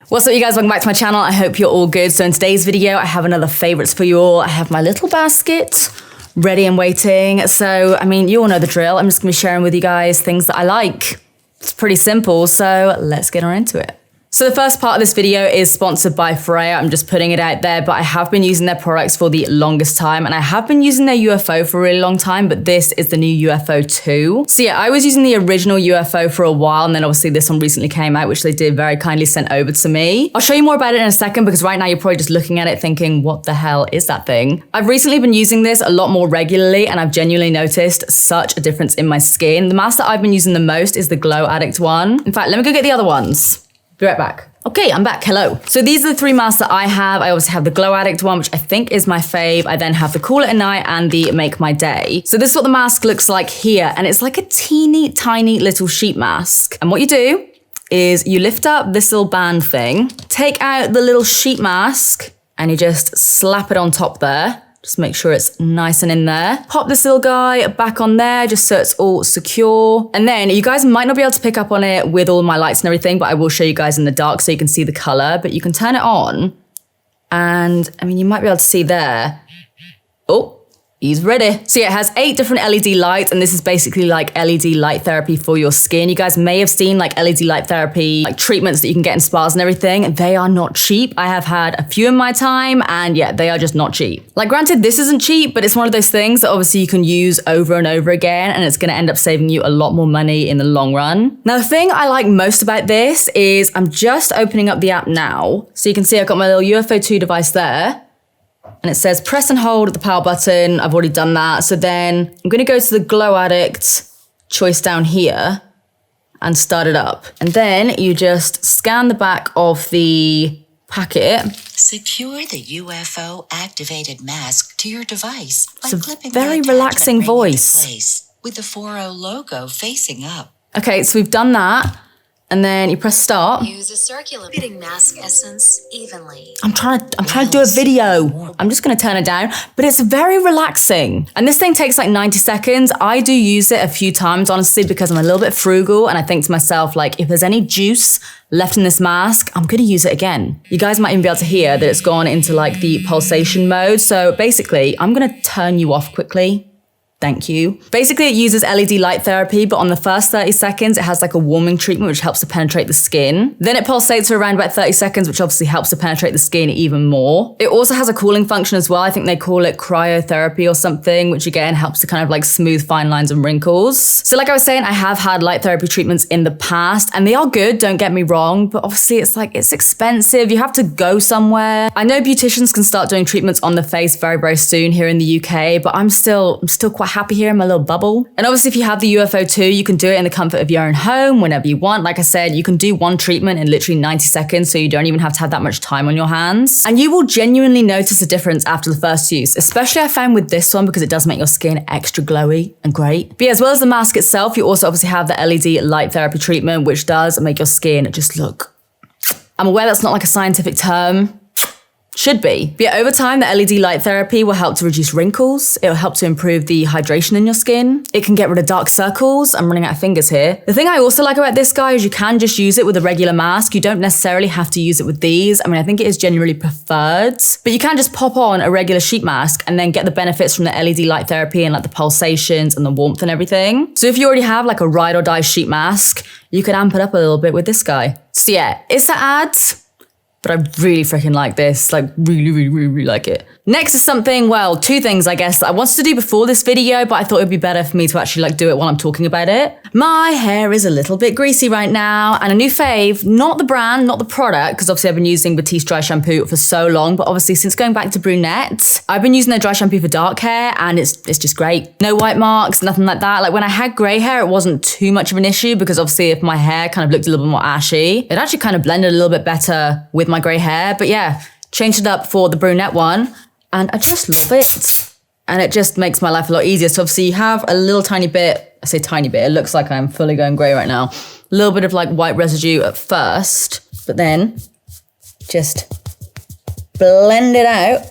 What's up, you guys? Welcome back to my channel. I hope you're all good. So in today's video, I have another favorites for you all. I have my little basket ready and waiting. So, I mean, you all know the drill. I'm just gonna be sharing with you guys things that I like. It's pretty simple, so let's get on into it. So the first part of this video is sponsored by FOREO. I'm just putting it out there, but I have been using their products for the longest time, and I have been using their UFO for a really long time, but this is the new UFO 2. So yeah, I was using the original UFO for a while, and then obviously this one recently came out, which they did very kindly send over to me. I'll show you more about it in a second, because right now you're probably just looking at it thinking, what the hell is that thing? I've recently been using this a lot more regularly, and I've genuinely noticed such a difference in my skin. The mask that I've been using the most is the Glow Addict one. In fact, let me go get the other ones. Be right back. Okay, I'm back, hello. So these are the three masks that I have. I obviously have the Glow Addict one, which I think is my fave. I then have the Cool It at Night and the Make My Day. So this is what the mask looks like here, and it's like a teeny tiny little sheet mask. And what you do is you lift up this little band thing, take out the little sheet mask, and you just slap it on top there. Just make sure it's nice and in there. Pop this little guy back on there just so it's all secure. And then you guys might not be able to pick up on it with all my lights and everything, but I will show you guys in the dark so you can see the color. But you can turn it on and I mean, you might be able to see there. Oh, he's ready. So yeah, it has 8 different LED lights, and this is basically like LED light therapy for your skin. You guys may have seen like LED light therapy, like treatments that you can get in spas and everything. They are not cheap. I have had a few in my time, and yeah, they are just not cheap. Like granted, this isn't cheap, but it's one of those things that obviously you can use over and over again, and it's gonna end up saving you a lot more money in the long run. Now, the thing I like most about this is I'm just opening up the app now. So you can see I've got my little UFO 2 device there. And it says press and hold the power button. I've already done that. So then I'm gonna go to the Glow Addict choice down here and start it up. And then you just scan the back of the packet. Secure the UFO activated mask to your device by clipping the very relaxing voice. Place with the FOREO logo facing up. Okay, so we've done that. And then you press start. Use a circular fitting mask essence evenly. I'm trying to do a video. I'm just gonna turn it down, but it's very relaxing. And this thing takes like 90 seconds. I do use it a few times, honestly, because I'm a little bit frugal, and I think to myself, like, if there's any juice left in this mask, I'm gonna use it again. You guys might even be able to hear that it's gone into like the pulsation mode. So basically, I'm gonna turn you off quickly. Thank you. Basically, it uses LED light therapy, but on the first 30 seconds, it has like a warming treatment, which helps to penetrate the skin. Then it pulsates for around about 30 seconds, which obviously helps to penetrate the skin even more. It also has a cooling function as well. I think they call it cryotherapy or something, which again helps to kind of like smooth fine lines and wrinkles. So like I was saying, I have had light therapy treatments in the past, and they are good, don't get me wrong, but obviously it's expensive. You have to go somewhere. I know beauticians can start doing treatments on the face very, very soon here in the UK, but I'm still quite happy here in my little bubble. And obviously if you have the UFO 2, you can do it in the comfort of your own home whenever you want. Like I said, you can do one treatment in literally 90 seconds, so you don't even have to have that much time on your hands. And you will genuinely notice a difference after the first use, especially I found with this one, because it does make your skin extra glowy and great. But yeah, as well as the mask itself, you also obviously have the LED light therapy treatment, which does make your skin just look, I'm aware that's not like a scientific term, should be. But yeah, over time, the LED light therapy will help to reduce wrinkles. It will help to improve the hydration in your skin. It can get rid of dark circles. I'm running out of fingers here. The thing I also like about this guy is you can just use it with a regular mask. You don't necessarily have to use it with these. I mean, I think it is generally preferred, but you can just pop on a regular sheet mask and then get the benefits from the LED light therapy and like the pulsations and the warmth and everything. So if you already have like a ride or die sheet mask, you could amp it up a little bit with this guy. So yeah, it's an ad, but I really freaking like this, like really like it. Next is something, well, 2 things I guess that I wanted to do before this video, but I thought it'd be better for me to actually like do it while I'm talking about it. My hair is a little bit greasy right now, and a new fave, not the brand, not the product, because obviously I've been using Batiste dry shampoo for so long, but obviously since going back to brunette, I've been using their dry shampoo for dark hair, and it's just great. No white marks, nothing like that. Like when I had gray hair, it wasn't too much of an issue, because obviously if my hair kind of looked a little bit more ashy, it actually kind of blended a little bit better with my gray hair. But yeah, changed it up for the brunette one, and I just love it. And it just makes my life a lot easier. So obviously you have a little tiny bit, I say tiny bit, it looks like I'm fully going gray right now. A little bit of like white residue at first, but then just blend it out.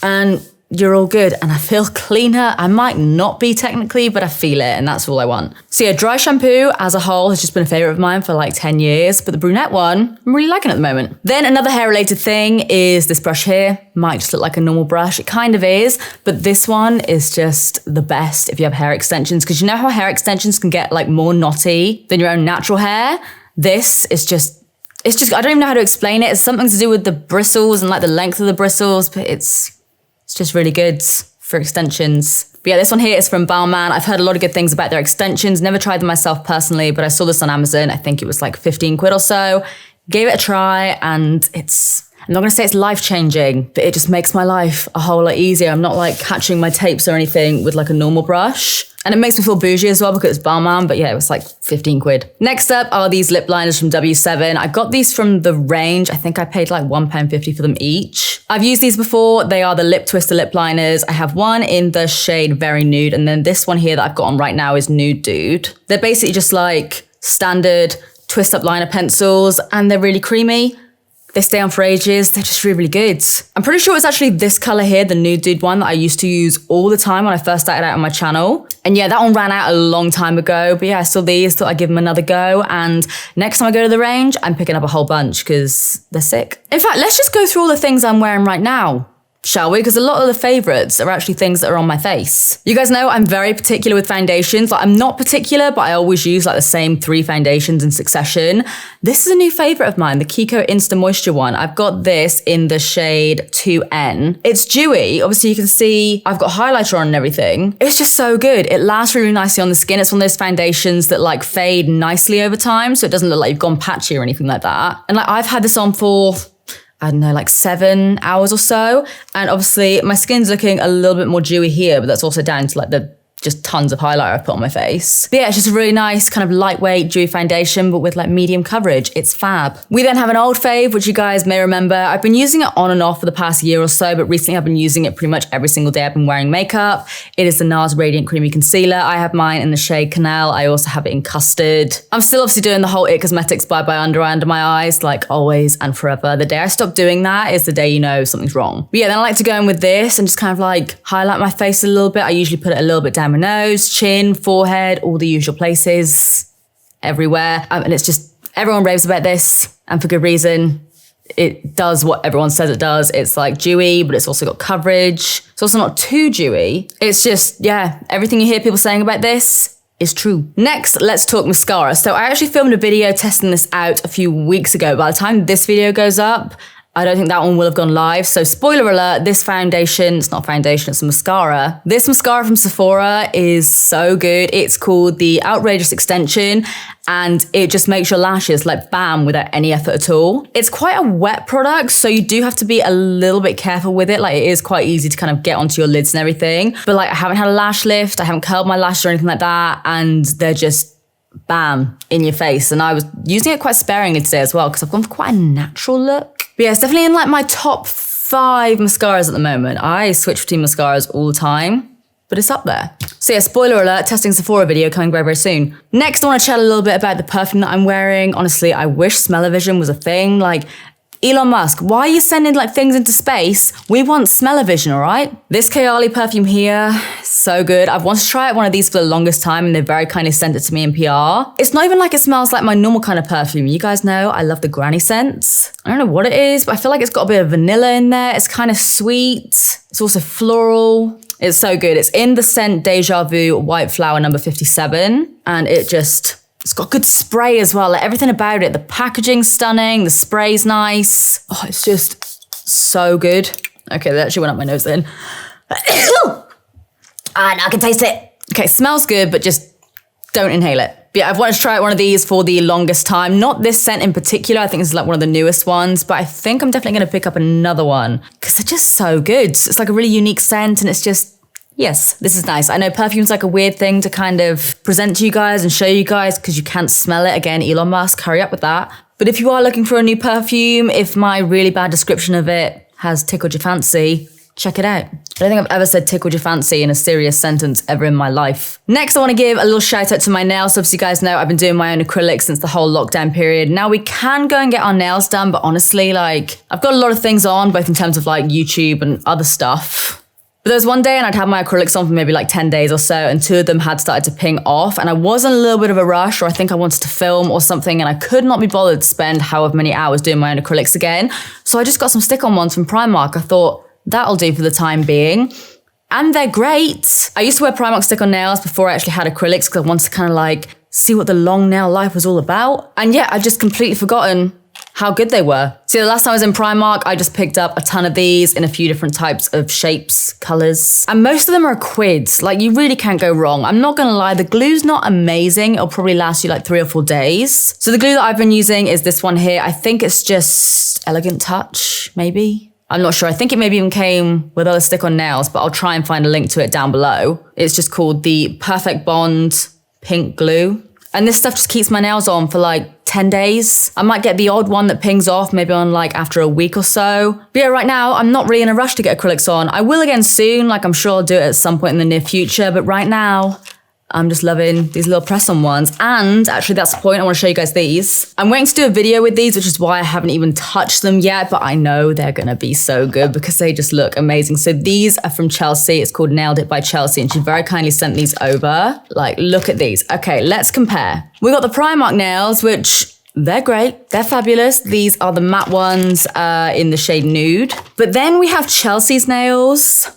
And you're all good. And I feel cleaner. I might not be technically, but I feel it, and that's all I want. So yeah, dry shampoo as a whole has just been a favorite of mine for like 10 years, but the brunette one, I'm really liking at the moment. Then another hair related thing is this brush here. Might just look like a normal brush. It kind of is, but this one is just the best if you have hair extensions, because you know how hair extensions can get like more knotty than your own natural hair? This is just, I don't even know how to explain it. It's something to do with the bristles and like the length of the bristles, but it's just really good for extensions. But yeah, this one here is from Balmain. I've heard a lot of good things about their extensions. Never tried them myself personally, but I saw this on Amazon. I think it was like 15 quid or so. Gave it a try, and I'm not gonna say it's life-changing, but it just makes my life a whole lot easier. I'm not like catching my tapes or anything with like a normal brush. And it makes me feel bougie as well because it's Balmain, but yeah, it was like 15 quid. Next up are these lip liners from W7. I got these from the range. I think I paid like £1.50 for them each. I've used these before. They are the Lip Twister lip liners. I have one in the shade Very Nude, and then this one here that I've got on right now is Nude Dude. They're basically just like standard twist up liner pencils, and they're really creamy. They stay on for ages. They're just really, really good. I'm pretty sure it's actually this color here, the Nude Dude one, that I used to use all the time when I first started out on my channel. And yeah, that one ran out a long time ago. But yeah, I saw these, thought I'd give them another go. And next time I go to the range, I'm picking up a whole bunch because they're sick. In fact, let's just go through all the things I'm wearing right now, shall we? Because a lot of the favorites are actually things that are on my face. You guys know I'm very particular with foundations. Like, I'm not particular, but I always use like the same 3 foundations in succession. This is a new favorite of mine, the Kiko Insta Moisture one. I've got this in the shade 2N. It's dewy. Obviously you can see I've got highlighter on and everything. It's just so good. It lasts really nicely on the skin. It's one of those foundations that like fade nicely over time, so it doesn't look like you've gone patchy or anything like that. And like I've had this on for, I don't know, like 7 hours or so. And obviously my skin's looking a little bit more dewy here, but that's also down to like the just tons of highlighter I've put on my face. But yeah, it's just a really nice kind of lightweight dewy foundation, but with like medium coverage. It's fab. We then have an old fave, which you guys may remember. I've been using it on and off for the past year or so, but recently I've been using it pretty much every single day I've been wearing makeup. It is the NARS Radiant Creamy Concealer. I have mine in the shade Canal. I also have it in Custard. I'm still obviously doing the whole It Cosmetics Bye Bye Under Eye Under My Eyes, like always and forever. The day I stop doing that is the day you know something's wrong. But yeah, then I like to go in with this and just kind of like highlight my face a little bit. I usually put it a little bit down my nose, chin, forehead, all the usual places, everywhere. And it's just, everyone raves about this, and for good reason. It does what everyone says it does. It's like dewy, but it's also got coverage. It's also not too dewy. It's just, yeah, everything you hear people saying about this is true. Next, let's talk mascara. So I actually filmed a video testing this out a few weeks ago. By the time this video goes up, I don't think that one will have gone live. So spoiler alert, this foundation, it's not foundation, it's a mascara. This mascara from Sephora is so good. It's called the Outrageous Extension, and it just makes your lashes like bam without any effort at all. It's quite a wet product, so you do have to be a little bit careful with it. Like, it is quite easy to kind of get onto your lids and everything. But like, I haven't had a lash lift, I haven't curled my lashes or anything like that, and they're just bam in your face. And I was using it quite sparingly today as well because I've gone for quite a natural look. But yeah, it's definitely in like my top 5 mascaras at the moment. I switch between mascaras all the time, but it's up there. So yeah, spoiler alert, testing Sephora video coming very, very soon. Next, I want to chat a little bit about the perfume that I'm wearing. Honestly, I wish smell-o-vision was a thing. Like, Elon Musk, why are you sending like things into space? We want smell-o-vision, all right? This Kayali perfume here, so good. I've wanted to try one of these for the longest time, and they very kindly sent it to me in PR. It's not even like it smells like my normal kind of perfume. You guys know I love the granny scents. I don't know what it is, but I feel like it's got a bit of vanilla in there. It's kind of sweet. It's also floral. It's so good. It's in the scent Deja Vu White Flower number 57, and it's got good spray as well. Like, everything about it. The packaging's stunning. The spray's nice. Oh, it's just so good. Okay, that actually went up my nose then. Now I can taste it. Okay, smells good, but just don't inhale it. But yeah, I've wanted to try one of these for the longest time. Not this scent in particular. I think it's like one of the newest ones, but I think I'm definitely going to pick up another one because they're just so good. It's like a really unique scent, and it's just, yes, this is nice. I know perfume's like a weird thing to kind of present to you guys and show you guys because you can't smell it. Again, Elon Musk, hurry up with that. But if you are looking for a new perfume, if my really bad description of it has tickled your fancy, check it out. I don't think I've ever said tickled your fancy in a serious sentence ever in my life. Next, I want to give a little shout out to my nails. Obviously, you guys know I've been doing my own acrylic since the whole lockdown period. Now we can go and get our nails done, but honestly, like, I've got a lot of things on, both in terms of like YouTube and other stuff. But there was one day and I'd had my acrylics on for maybe like 10 days or so, and 2 of them had started to ping off, and I was in a little bit of a rush, or I think I wanted to film or something, and I could not be bothered to spend however many hours doing my own acrylics again. So I just got some stick-on ones from Primark. I thought that'll do for the time being. And they're great. I used to wear Primark stick-on nails before I actually had acrylics because I wanted to kind of like see what the long nail life was all about. And yeah, I've just completely forgotten how good they were. See, the last time I was in Primark, I just picked up a ton of these in a few different types of shapes, colors. And most of them are quids. Like, you really can't go wrong. I'm not gonna lie, the glue's not amazing. It'll probably last you like 3 or 4 days. So the glue that I've been using is this one here. I think it's just Elegant Touch, maybe? I'm not sure. I think it maybe even came with other stick-on nails, but I'll try and find a link to it down below. It's just called the Perfect Bond Pink Glue. And this stuff just keeps my nails on for like 10 days. I might get the odd one that pings off maybe on like after a week or so. But yeah, right now, I'm not really in a rush to get acrylics on. I will again soon, like I'm sure I'll do it at some point in the near future. But right now, I'm just loving these little press-on ones. And actually, that's the point. I want to show you guys these. I'm waiting to do a video with these, which is why I haven't even touched them yet. But I know they're going to be so good because they just look amazing. So these are from Chelsea. It's called Nailed It by Chelsea. And she very kindly sent these over. Like, look at these. Okay, let's compare. We got the Primark nails, which they're great. They're fabulous. These are the matte ones in the shade Nude. But then we have Chelsea's nails.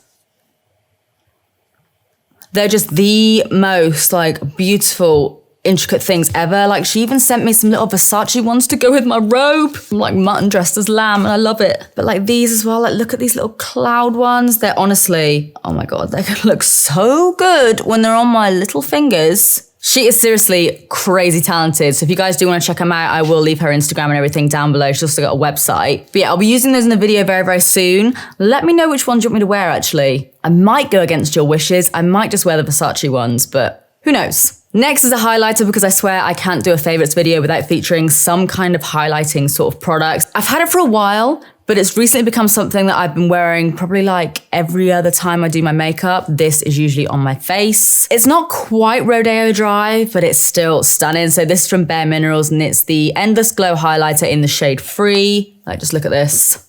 They're just the most like beautiful, intricate things ever. Like, she even sent me some little Versace ones to go with my robe. I'm like mutton dressed as lamb and I love it. But like these as well, like look at these little cloud ones. They're honestly, oh my God, they're gonna look so good when they're on my little fingers. She is seriously crazy talented. So if you guys do want to check her out, I will leave her Instagram and everything down below. She's also got a website. But yeah, I'll be using those in the video very, very soon. Let me know which ones you want me to wear, actually. I might go against your wishes. I might just wear the Versace ones, but who knows? Next is a highlighter, because I swear I can't do a favorites video without featuring some kind of highlighting sort of product. I've had it for a while, but it's recently become something that I've been wearing probably like every other time I do my makeup. This is usually on my face. It's not quite rodeo dry, but it's still stunning. So this is from Bare Minerals, and it's the Endless Glow Highlighter in the shade Free. Like, just look at this.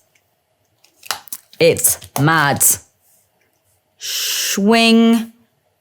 It's mad. Swing.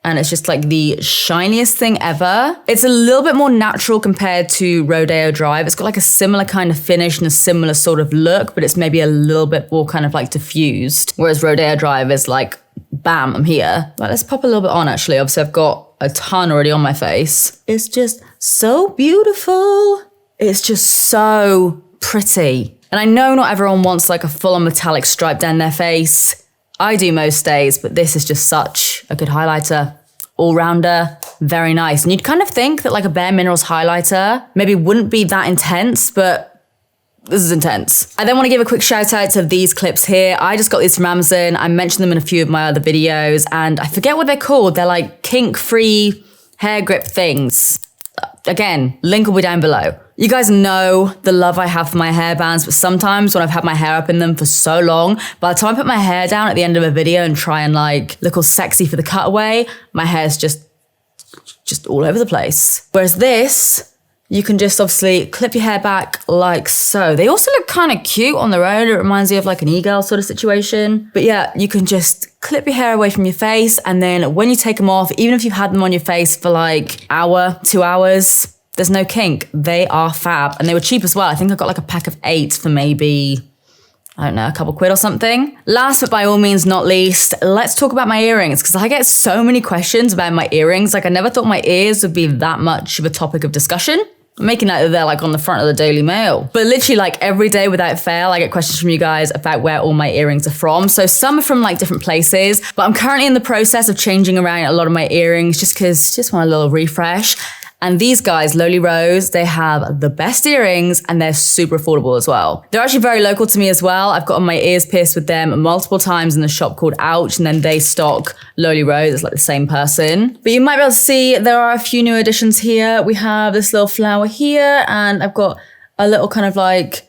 And it's just like the shiniest thing ever. It's a little bit more natural compared to Rodeo Drive. It's got like a similar kind of finish and a similar sort of look, but it's maybe a little bit more kind of like diffused. Whereas Rodeo Drive is like, bam, I'm here. Like, let's pop a little bit on actually. Obviously I've got a ton already on my face. It's just so beautiful. It's just so pretty. And I know not everyone wants like a full-on metallic stripe down their face. I do most days, but this is just such a good highlighter. All-rounder, very nice. And you'd kind of think that like a Bare Minerals highlighter maybe wouldn't be that intense, but this is intense. I then want to give a quick shout out to these clips here. I just got these from Amazon. I mentioned them in a few of my other videos, and I forget what they're called. They're like kink-free hair grip things. Again, link will be down below. You guys know the love I have for my hairbands, but sometimes when I've had my hair up in them for so long, by the time I put my hair down at the end of a video and try and like look all sexy for the cutaway, my hair's just all over the place. Whereas this, you can just obviously clip your hair back like so. They also look kind of cute on their own. It reminds you of like an e-girl sort of situation. But yeah, you can just clip your hair away from your face, and then when you take them off, even if you've had them on your face for like hour, 2 hours, there's no kink. They are fab. And they were cheap as well. I think I got like a pack of 8 for maybe, I don't know, a couple quid or something. Last but by all means not least, let's talk about my earrings, because I get so many questions about my earrings. Like, I never thought my ears would be that much of a topic of discussion. I'm making out that they're like on the front of the Daily Mail. But literally like every day without fail, I get questions from you guys about where all my earrings are from. So some are from like different places, but I'm currently in the process of changing around a lot of my earrings just because just want a little refresh. And these guys, Lowly Rose, they have the best earrings and they're super affordable as well. They're actually very local to me as well. I've gotten my ears pierced with them multiple times in the shop called Ouch, and then they stock Lowly Rose. It's like the same person. But you might be able to see there are a few new additions here. We have this little flower here, and I've got a little kind of like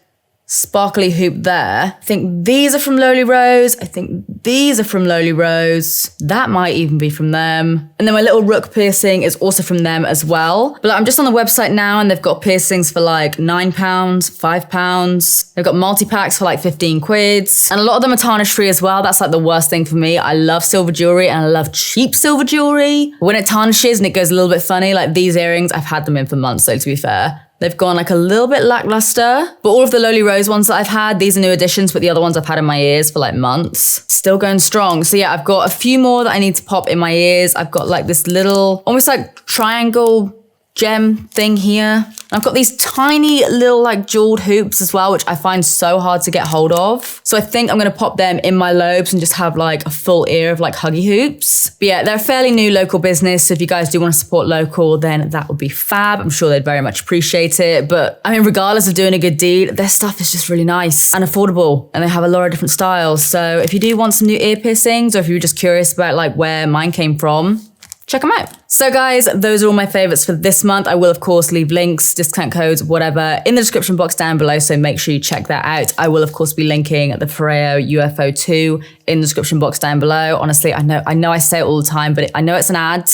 sparkly hoop there. I think these are from Lowly Rose. I think these are from Lowly Rose. That might even be from them. And then my little rook piercing is also from them as well. But I'm just on the website now and they've got piercings for like £9, £5. They've got multi-packs for like 15 quid. And a lot of them are tarnish free as well. That's like the worst thing for me. I love silver jewelry and I love cheap silver jewelry. When it tarnishes and it goes a little bit funny, like these earrings, I've had them in for months, so to be fair. They've gone like a little bit lackluster, but all of the Lowly Rose ones that I've had, these are new additions, but the other ones I've had in my ears for like months, still going strong. So yeah, I've got a few more that I need to pop in my ears. I've got like this little, almost like triangle gem thing here. I've got these tiny little like jeweled hoops as well, which I find so hard to get hold of. So I think I'm gonna pop them in my lobes and just have like a full ear of like huggy hoops. But yeah, they're a fairly new local business. So if you guys do wanna support local, then that would be fab. I'm sure they'd very much appreciate it. But I mean, regardless of doing a good deed, their stuff is just really nice and affordable. And they have a lot of different styles. So if you do want some new ear piercings, or if you're just curious about like where mine came from, check them out. So guys, those are all my favorites for this month. I will of course leave links, discount codes, whatever in the description box down below. So make sure you check that out. I will of course be linking the FOREO UFO 2 in the description box down below. Honestly, I know I say it all the time, but I know it's an ad,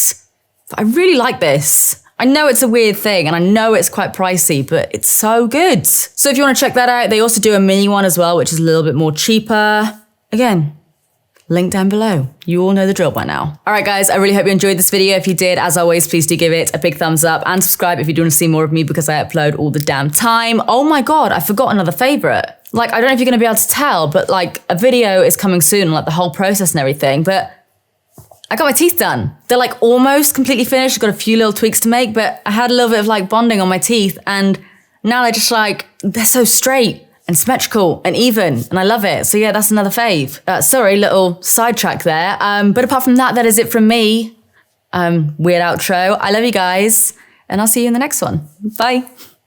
but I really like this. I know it's a weird thing and I know it's quite pricey, but it's so good. So if you want to check that out, they also do a mini one as well, which is a little bit more cheaper. Again, link down below. You all know the drill by now. All right, guys, I really hope you enjoyed this video. If you did, as always, please do give it a big thumbs up and subscribe if you do want to see more of me because I upload all the damn time. Oh my God, I forgot another favorite. Like, I don't know if you're gonna be able to tell, but like a video is coming soon, like the whole process and everything, but I got my teeth done. They're like almost completely finished. I've got a few little tweaks to make, but I had a little bit of like bonding on my teeth and now they're just like, they're so straight and symmetrical and even, and I love it. So yeah, that's another fave. Sorry, little sidetrack there. But apart from that, that is it from me. Weird outro. I love you guys, and I'll see you in the next one. Bye.